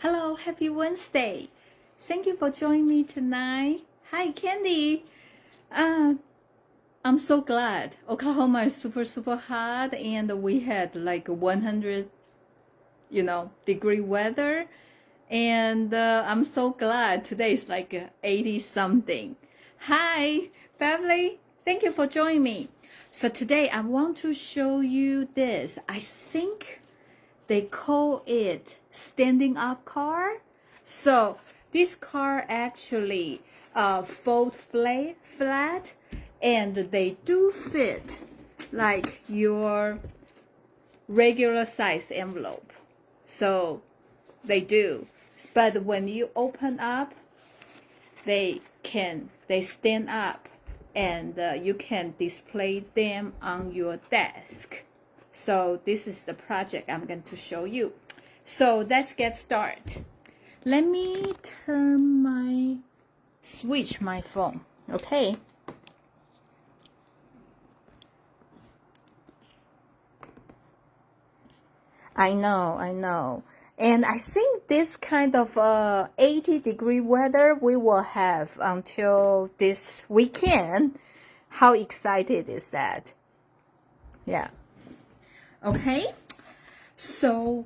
Hello, happy Wednesday. Thank you for joining me tonight. Hi, Candy. I'm so glad. Oklahoma is super hot and we had like 100, degree weather. And I'm so glad today is like 80 something. Hi, family. Thank you for joining me. So today I want to show you this. I think they call it standing up car. So this car actually fold flat and they do fit like your regular size envelope. So they do. But when you open up, they stand up and you can display them on your desk. So this is the project I'm going to show you. So let's get started. Let me switch my phone, okay? I know. And I think this kind of 80-degree weather we will have until this weekend. How excited is that? Yeah. Okay. So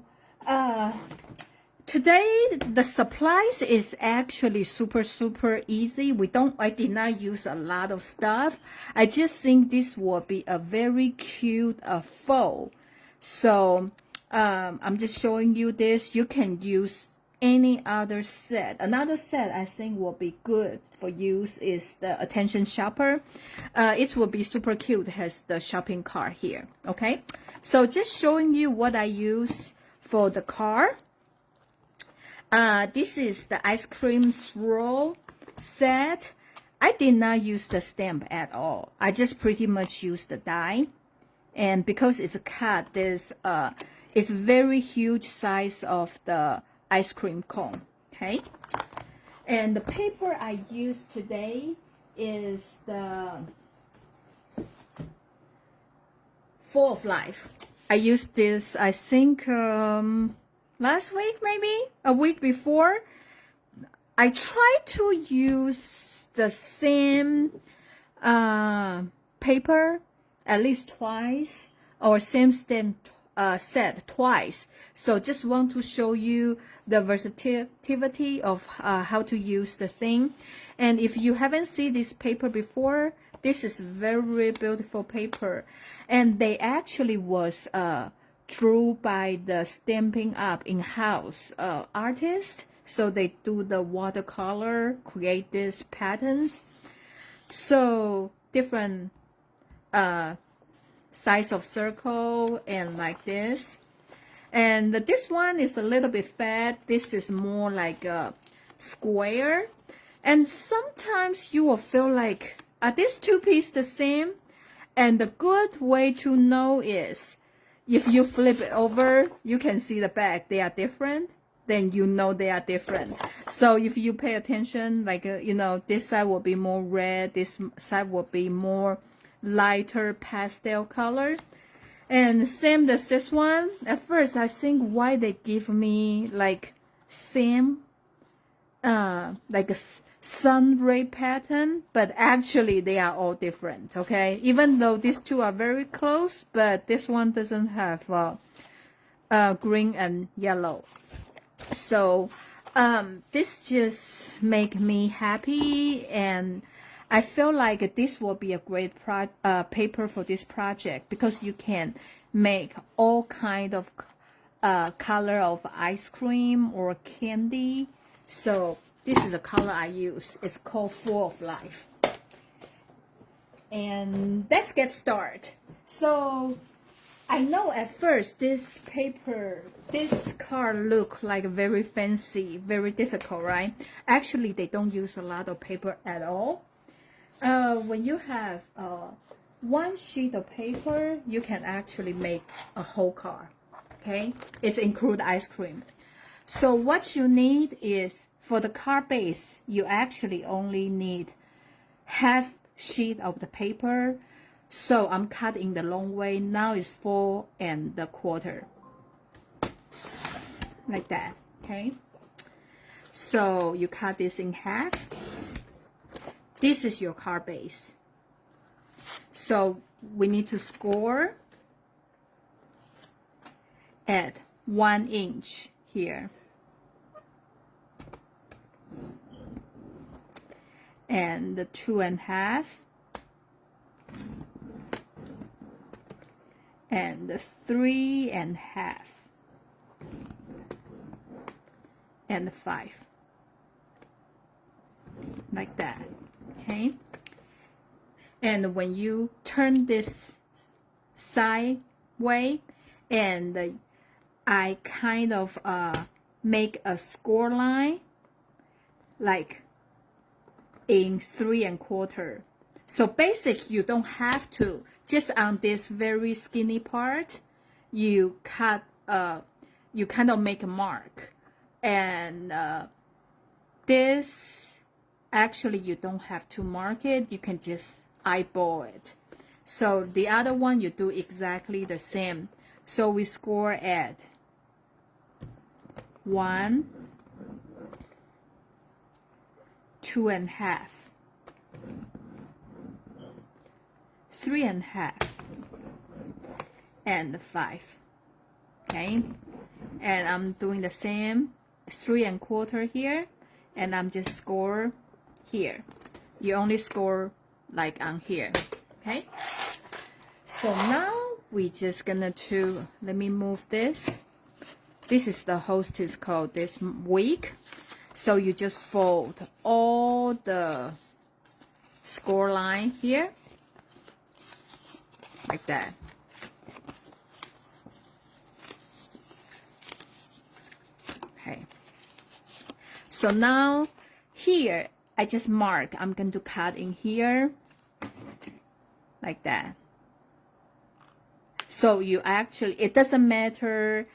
today the supplies is actually super easy. I did not use a lot of stuff. I just think this will be a very cute fall. So I'm just showing you this. You can use any other set. Another set I think will be good for use is the attention shopper. It will be super cute. It has the shopping cart here. Okay, so just showing you what I use for the car. This is the ice cream swirl set. I did not use the stamp at all. I just pretty much used the die, and because it's a cut, there's it's very huge size of the ice cream cone. Okay, and the paper I used today is the Full of Life. I used this, I think, last week, maybe a week before. I tried to use the same paper at least twice, or same stamp set twice. So just want to show you the versatility of how to use the thing. And if you haven't seen this paper before, this is very beautiful paper, and they actually was drew by the Stampin' Up in-house artist. So they do the watercolor, create these patterns. So different size of circle and like this. And this one is a little bit fat. This is more like a square. And sometimes you will feel like, are these two pieces the same? And the good way to know is, if you flip it over, you can see the back. They are different. Then you know they are different. So if you pay attention, like, this side will be more red. This side will be more lighter pastel color. And same as this one. At first, I think why they give me like same, like a sun ray pattern, but actually they are all different. Okay, even though these two are very close, but this one doesn't have green and yellow. So this just make me happy, and I feel like this will be a great paper for this project, because you can make all kind of color of ice cream or candy. So this is the color I use. It's called Full of Life. And let's get started. So I know at first this card look like very fancy, very difficult, right? Actually, they don't use a lot of paper at all. When you have one sheet of paper, you can actually make a whole card. Okay, it's include ice cream. So what you need is, for the card base, you actually only need half sheet of the paper. So I'm cutting the long way. Now it's 4 1/4, like that. Okay, So you cut this in half. This is your card base. So we need to score at 1 inch here. And the 2.5. And the 3.5. And the 5. Like that. Okay. And when you turn this sideway, and I kind of make a score line like in 3.25. So basic, you don't have to. Just on this very skinny part, you cut. You kind of make a mark, and this actually you don't have to mark it. You can just eyeball it. So the other one you do exactly the same. So we score at 1, 2.5, 3.5, and 5. Okay, and I'm doing the same 3.25 here, and I'm just score here. You only score like on here. Okay, so now we just gonna let me move this. This is the hostess code this week. So you just fold all the score line here like that. Okay. So now here I just mark. I'm going to cut in here like that. So you actually, it doesn't matter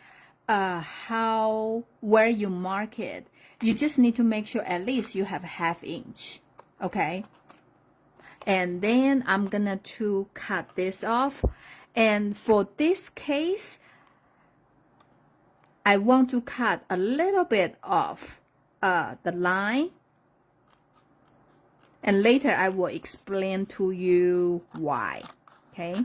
where you mark it. You just need to make sure at least you have 1/2 inch. Okay. And then I'm gonna cut this off. And for this case, I want to cut a little bit off the line. And later I will explain to you why. Okay.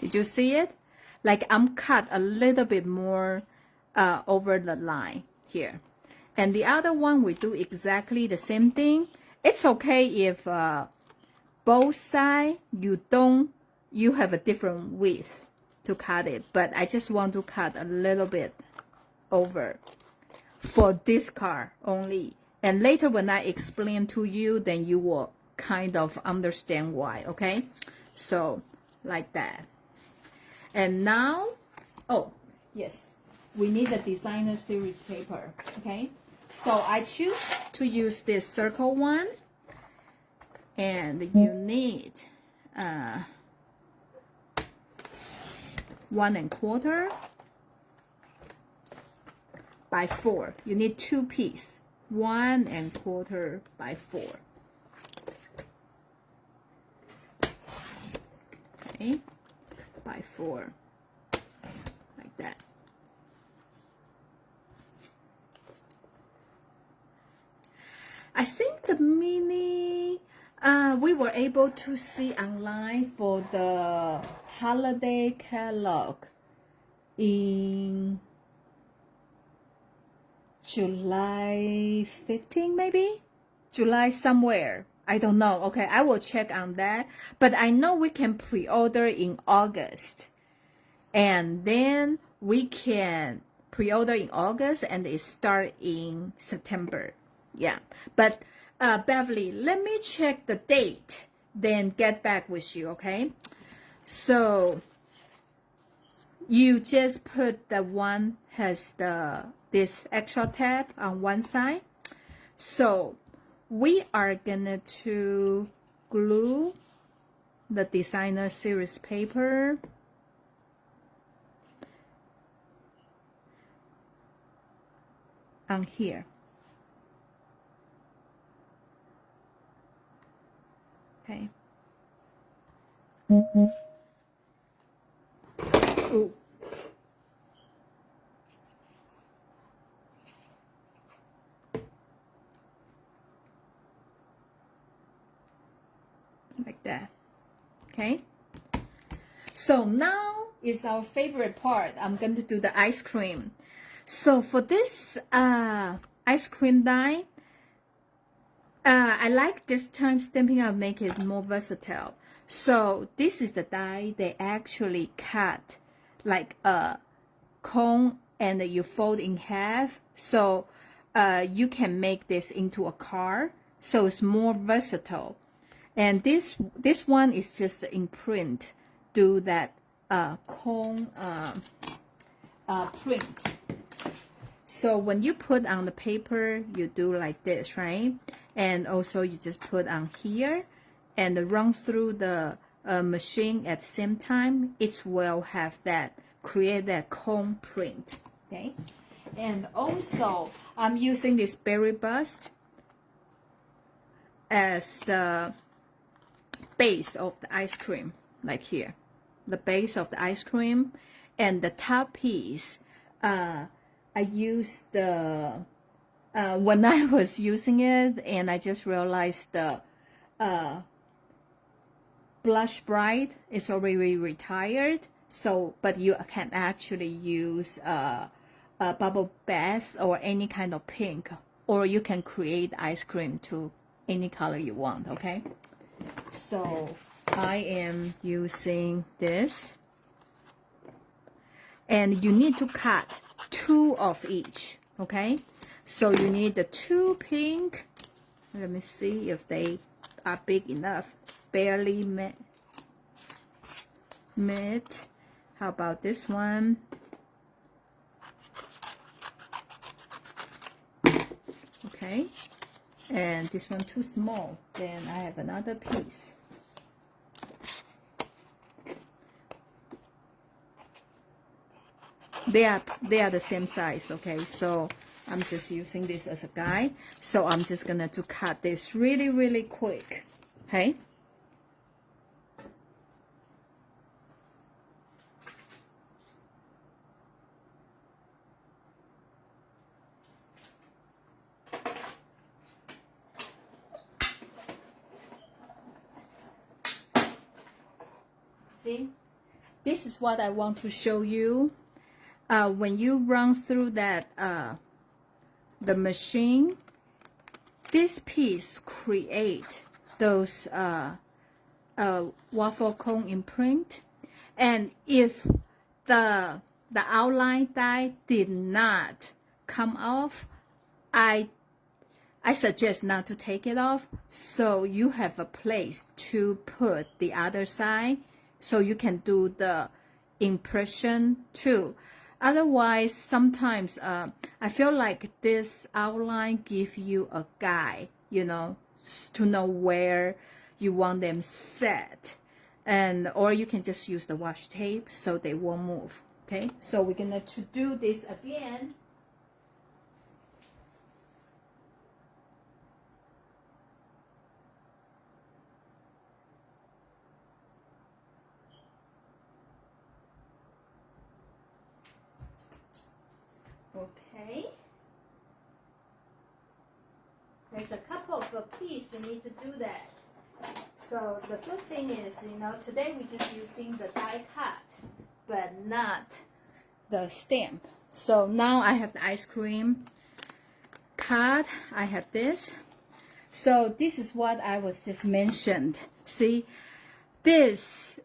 Did you see it? Like I'm cut a little bit more over the line here. And the other one, we do exactly the same thing. It's okay if both sides you have a different width to cut it. But I just want to cut a little bit over for this card only. And later when I explain to you, then you will kind of understand why. Okay. So like that. And now, oh, yes, we need the designer series paper, okay? So I choose to use this circle one, and you need 1.25 by 4. You need 2 pieces, 1.25 by 4. Okay. By 4 like that. I think the mini we were able to see online for the holiday catalog in July 15, maybe July somewhere. I don't know. Okay, I will check on that. But I know we can pre-order in August. And then we can pre-order in August and it start in September. Yeah. But Beverly, let me check the date, then get back with you, okay? So you just put the one has this extra tab on one side. So we are gonna glue the designer series paper on here. Okay. Ooh. okay? So now is our favorite part. I'm going to do the ice cream. So for this ice cream die, I like this time Stampin' Up make it more versatile. So this is the die they actually cut like a cone and you fold in half. So you can make this into a car. So it's more versatile. And this one is just in print. Do that cone print. So when you put on the paper, you do like this, right? And also you just put on here and run through the machine at the same time. It will have that, create that cone print, okay? And also, I'm using this berry bust as the base of the ice cream, like here. The base of the ice cream. And the top piece, I used the, when I was using it, and I just realized the Blush Bright is already retired. So, but you can actually use a bubble bath or any kind of pink, or you can create ice cream to any color you want, okay? So I am using this, and you need to cut 2 of each, okay? So you need the 2 pink. Let me see if they are big enough. Barely met. How about this one? Okay. And this one too small. Then I have another piece. They are the same size, okay? So I'm just using this as a guide. So I'm just gonna to cut this really quick, okay? See, this is what I want to show you. When you run through that the machine, this piece create those waffle cone imprint, and if the outline die did not come off, I suggest not to take it off, so you have a place to put the other side, so you can do the impression too. Otherwise, sometimes I feel like this outline give you a guide, you know, to know where you want them set, and or you can just use the washi tape so they won't move. Okay, so we're gonna to do this again. Okay, there's a couple of pieces we need to do that. So the good thing is, you know, today we're just using the die cut, but not the stamp. So now I have the ice cream cut. I have this. So this is what I was just mentioned. See, this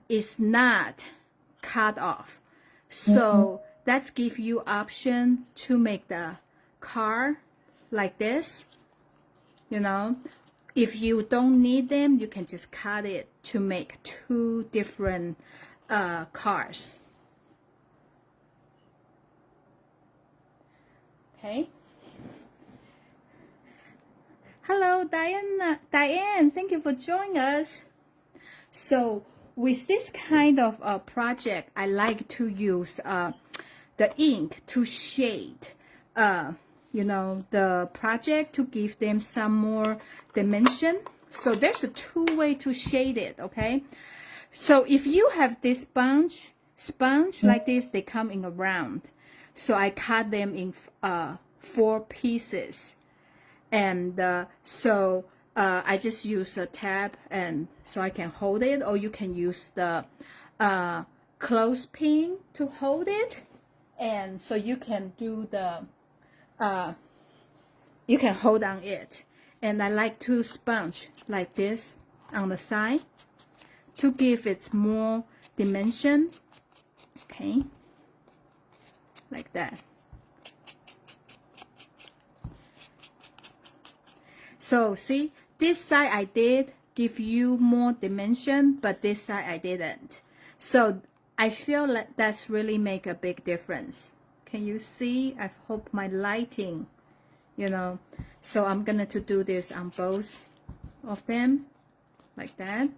is not cut off. So that gives you option to make the car like this. You know, if you don't need them, you can just cut it to make 2 different cars. Okay. Hello, Diane, thank you for joining us. So with this kind of project, I like to use the ink to shade, you know, the project to give them some more dimension. So there's a 2 way to shade it, okay? So if you have this sponge like this, they come in a round. So I cut them in 4 pieces. And so I just use a tab and so I can hold it, or you can use the clothespin to hold it, and so you can do the you can hold on it. And I like to sponge like this on the side to give it more dimension. Okay, like that. So see, this side I did give you more dimension, but this side I didn't. So I feel like that's really make a big difference. Can you see? I hope my lighting, you know. So I'm gonna to do this on both of them, like that.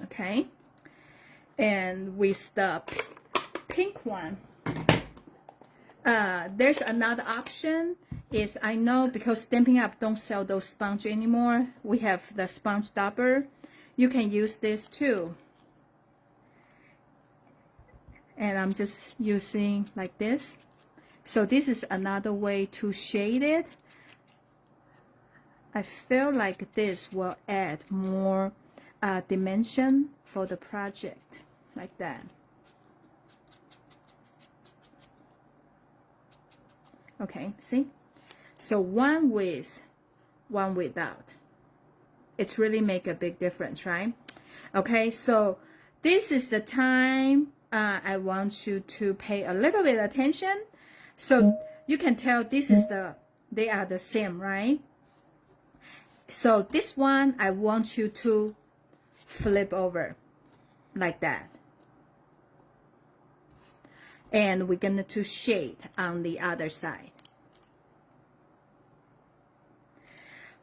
Okay. And with the pink one, there's another option. Is I know because Stampin' Up don't sell those sponge anymore. We have the sponge dauber. You can use this too. And I'm just using like this. So this is another way to shade it. I feel like this will add more dimension for the project, like that. Okay, see? So one with, one without. It's really make a big difference, right? Okay, so this is the time I want you to pay a little bit attention. So you can tell this is they are the same, right? So this one, I want you to flip over like that. And we're going to shade on the other side.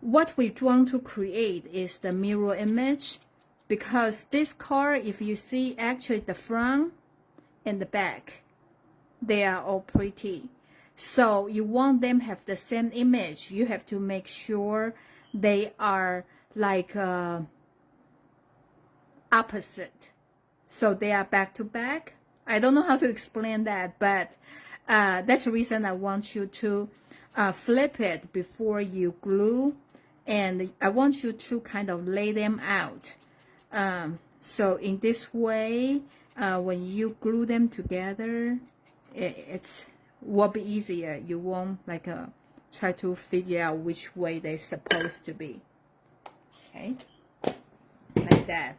What we want to create is the mirror image, because this card, if you see, actually the front and the back, they are all pretty. So you want them have the same image. You have to make sure they are like opposite. So they are back to back. I don't know how to explain that, but that's the reason I want you to flip it before you glue. And I want you to kind of lay them out. So in this way, when you glue them together, it's will be easier. You won't like try to figure out which way they're supposed to be. Okay, like that.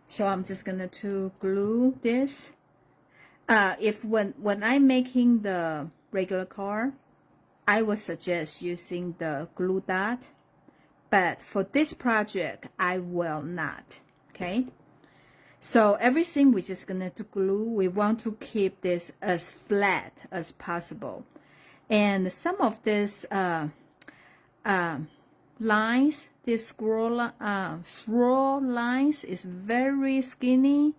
So I'm just gonna to glue this. If when I'm making the regular card, I would suggest using the glue dot, but for this project I will not. Okay, so everything we're just gonna to glue. We want to keep this as flat as possible, and some of this lines, this swirl lines is very skinny,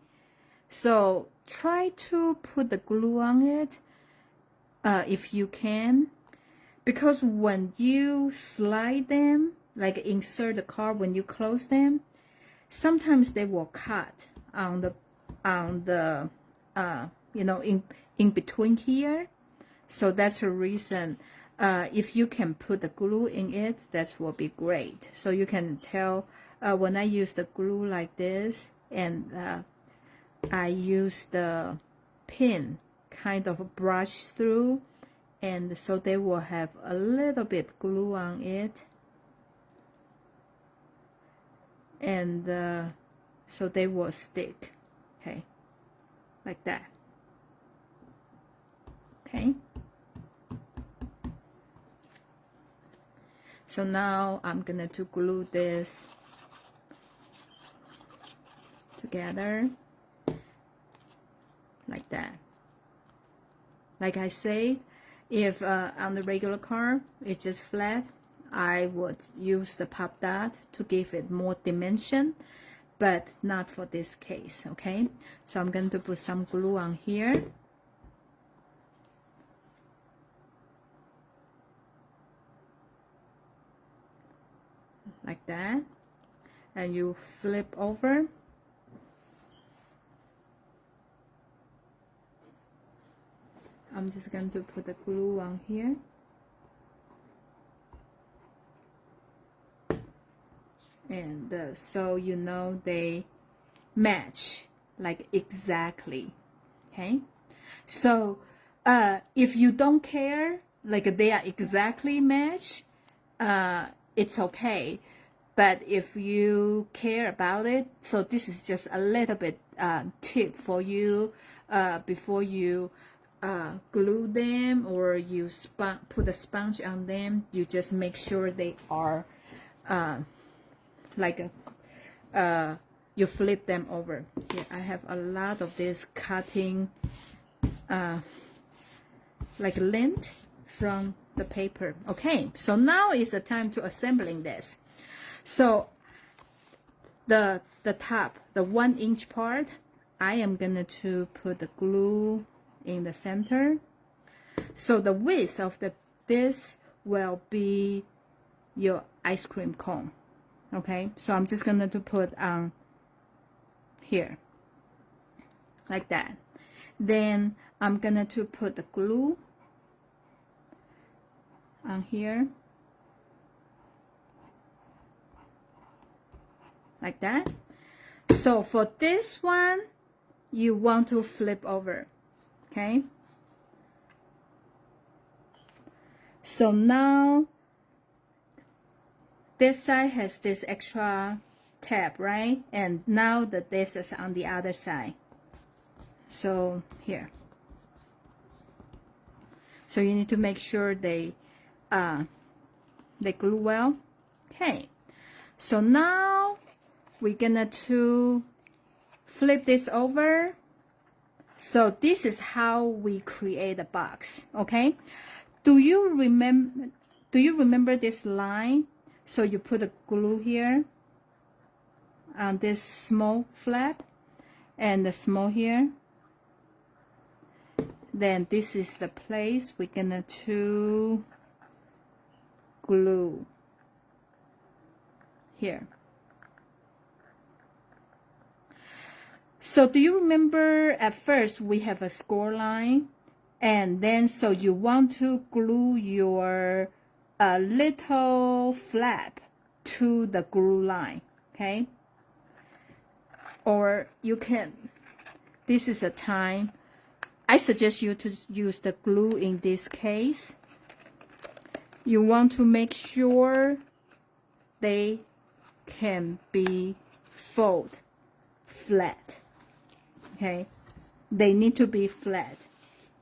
so try to put the glue on it if you can, because when you slide them, like insert the card, when you close them, sometimes they will cut on the you know, in between here. So that's a reason. If you can put the glue in it, that will be great. So you can tell when I use the glue like this, and I use the pin kind of brush through, and so they will have a little bit glue on it, and so they will stick. Okay, like that. Okay, so now I'm gonna to glue this together like that. Like I said, if on the regular card it's just flat, I would use the pop dot to give it more dimension, but not for this case. Okay, so I'm going to put some glue on here. Like that, and you flip over. I'm just going to put the glue on here. And so you know they match like exactly. Okay, so if you don't care, like they are exactly match, it's okay. But if you care about it, so this is just a little bit tip for you before you glue them or you put a sponge on them. You just make sure they are like a you flip them over. Here I have a lot of this cutting like lint from the paper. Okay, so now is the time to assembling this. So the top, the 1-inch part, I am gonna to put the glue in the center. So the width of this will be your ice cream cone. Okay, so I'm just gonna to put on here like that. Then I'm gonna to put the glue on here like that. So for this one, you want to flip over. Okay, so now this side has this extra tab, right? And now this is on the other side. So here, so you need to make sure they glue well. Okay, so now we're gonna to flip this over. So this is how we create a box. Okay, do you remember this line? So you put the glue here on this small flap and the small here. Then this is the place we're gonna to glue here. So do you remember at first we have a score line, and then so you want to glue your little flap to the glue line, okay? Or you can, this is a time, I suggest you to use the glue in this case. You want to make sure they can be fold flat. Okay, they need to be flat.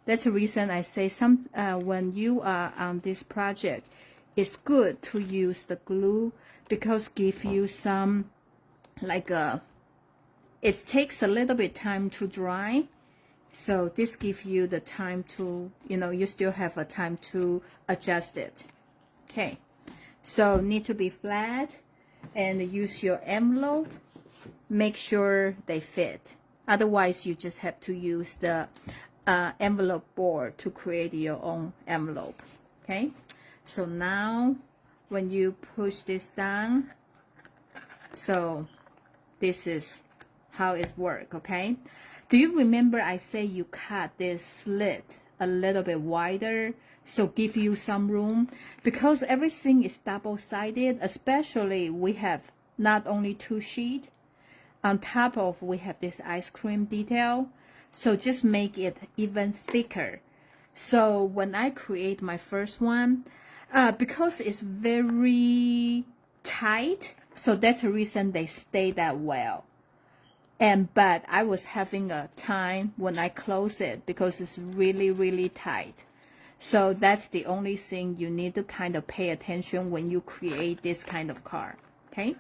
That's the reason I say when you are on this project, it's good to use the glue because give you some like it takes a little bit time to dry. So this gives you the time to, you still have a time to adjust it. Okay, so need to be flat and use your envelope. Make sure they fit. Otherwise, you just have to use the envelope board to create your own envelope. Okay, so now when you push this down, so this is how it works. Okay, do you remember I say you cut this slit a little bit wider, so give you some room, because everything is double-sided, especially we have not only 2 sheets. On top of we have this ice cream detail, so just make it even thicker. So when I create my first one, because it's very tight, so that's the reason they stay that well. But I was having a time when I close it because it's really tight. So that's the only thing you need to kind of pay attention when you create this kind of card. Okay,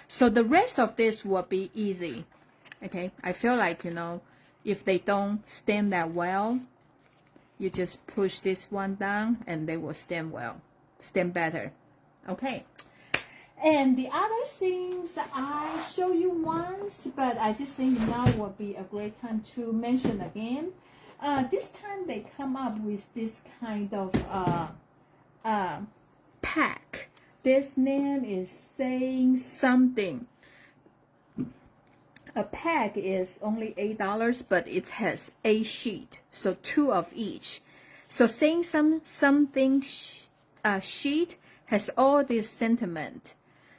so the rest of this will be easy. Okay, I feel like, if they don't stand that well, you just push this one down and they will stand better. Okay, and the other things I show you once, but I just think now will be a great time to mention again. This time they come up with this kind of pack. This name is saying something. A pack is only $8, but it has 8 sheets, so 2 of each. So saying something sheet has all this sentiment.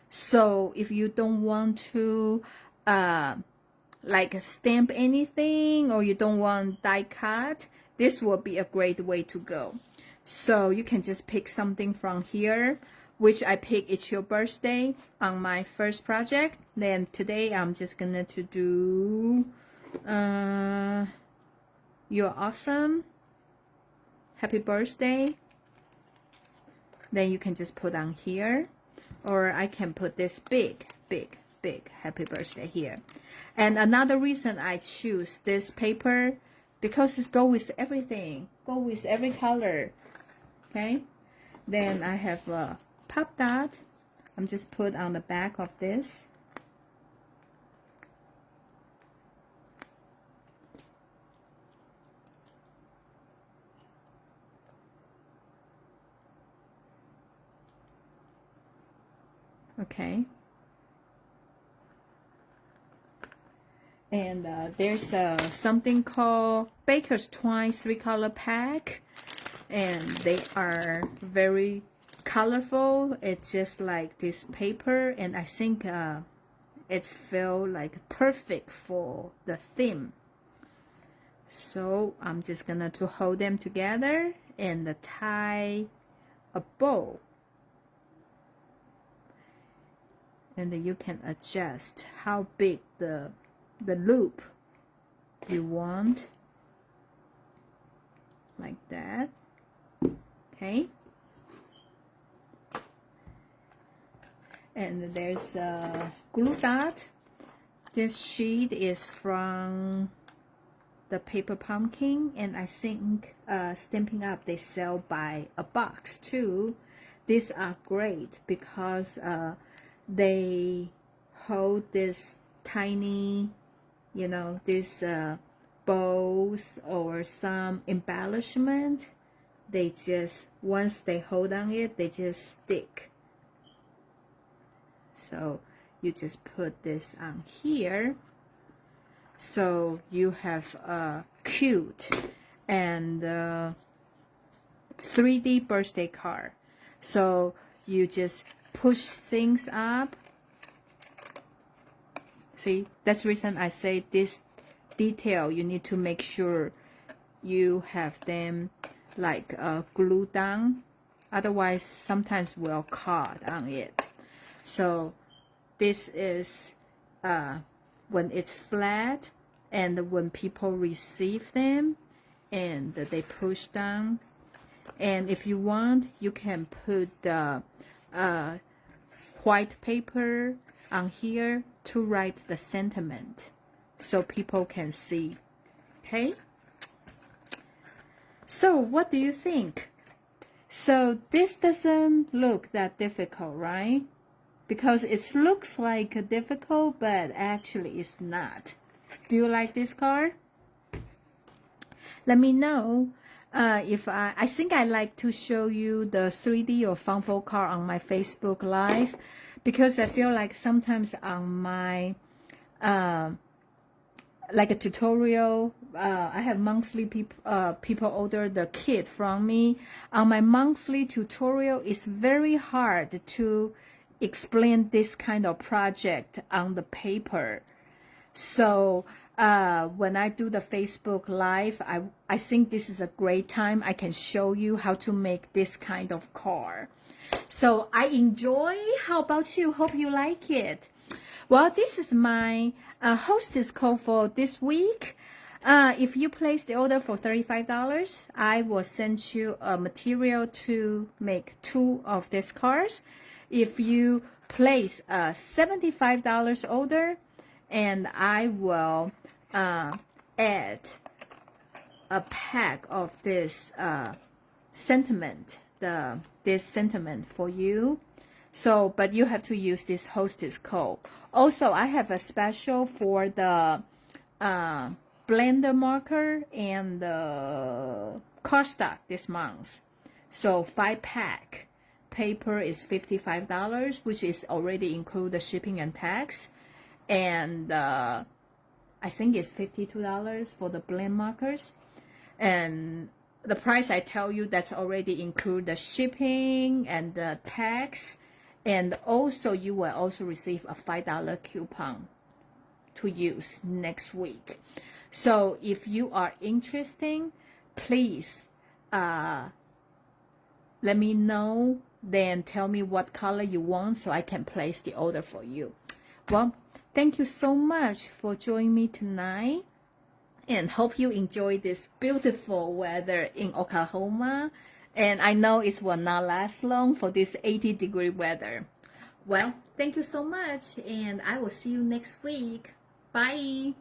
So if you don't want to like stamp anything, or you don't want die cut, this will be a great way to go. So you can just pick something from here, which I pick It's Your Birthday on my first project. Then today I'm just gonna to do You're Awesome, Happy Birthday. Then you can just put on here, or I can put this big Happy Birthday here. And another reason I choose this paper, because it goes with everything, go with every color. Okay, then I have a pop dot. I'm just put on the back of this. Okay. And there's something called Baker's Twine 3-color pack, and they are very colorful. It's just like this paper, and I think it feels like perfect for the theme. So I'm just gonna to hold them together and tie a bow, and then you can adjust how big the loop you want, like that. Okay, and there's a glue dot. This sheet is from the Paper Pumpkin, and I think Stampin' Up they sell by a box too. These are great because they hold this tiny, you know, these bows or some embellishment. They just, once they hold on it, they just stick. So you just put this on here. So you have a cute and 3D birthday card. So you just push things up. See, that's the reason I say this detail, you need to make sure you have them like glued down. Otherwise, sometimes we'll caught on it. So this is when it's flat, and when people receive them and they push down. And if you want, you can put the white paper on here to write the sentiment so people can see. Okay, so what do you think? So this doesn't look that difficult, right? Because it looks like difficult, but actually it's not. Do you like this card? Let me know. If I think I like to show you the 3D or Funfo card on my Facebook Live, because I feel like sometimes on my like a tutorial, I have monthly people order the kit from me. On my monthly tutorial, it's very hard to explain this kind of project on the paper. So when I do the Facebook Live, I think this is a great time. I can show you how to make this kind of card. So I enjoy. How about you? Hope you like it. Well, this is my hostess code for this week. If you place the order for $35, I will send you a material to make 2 of these cards. If you place a $75 order, and I will add a pack of this sentiment, this sentiment for you. So, but you have to use this hostess code. Also, I have a special for the blender marker and the cardstock this month. So 5-pack. Paper is $55, which is already include the shipping and tax. And I think it's $52 for the blend markers. And the price I tell you, that's already include the shipping and the tax, and also you will also receive a $5 coupon to use next week. So if you are interested, please let me know, then tell me what color you want so I can place the order for you. Well, thank you so much for joining me tonight, and hope you enjoy this beautiful weather in Oklahoma. And I know it will not last long for this 80-degree weather. Well, thank you so much, and I will see you next week. Bye.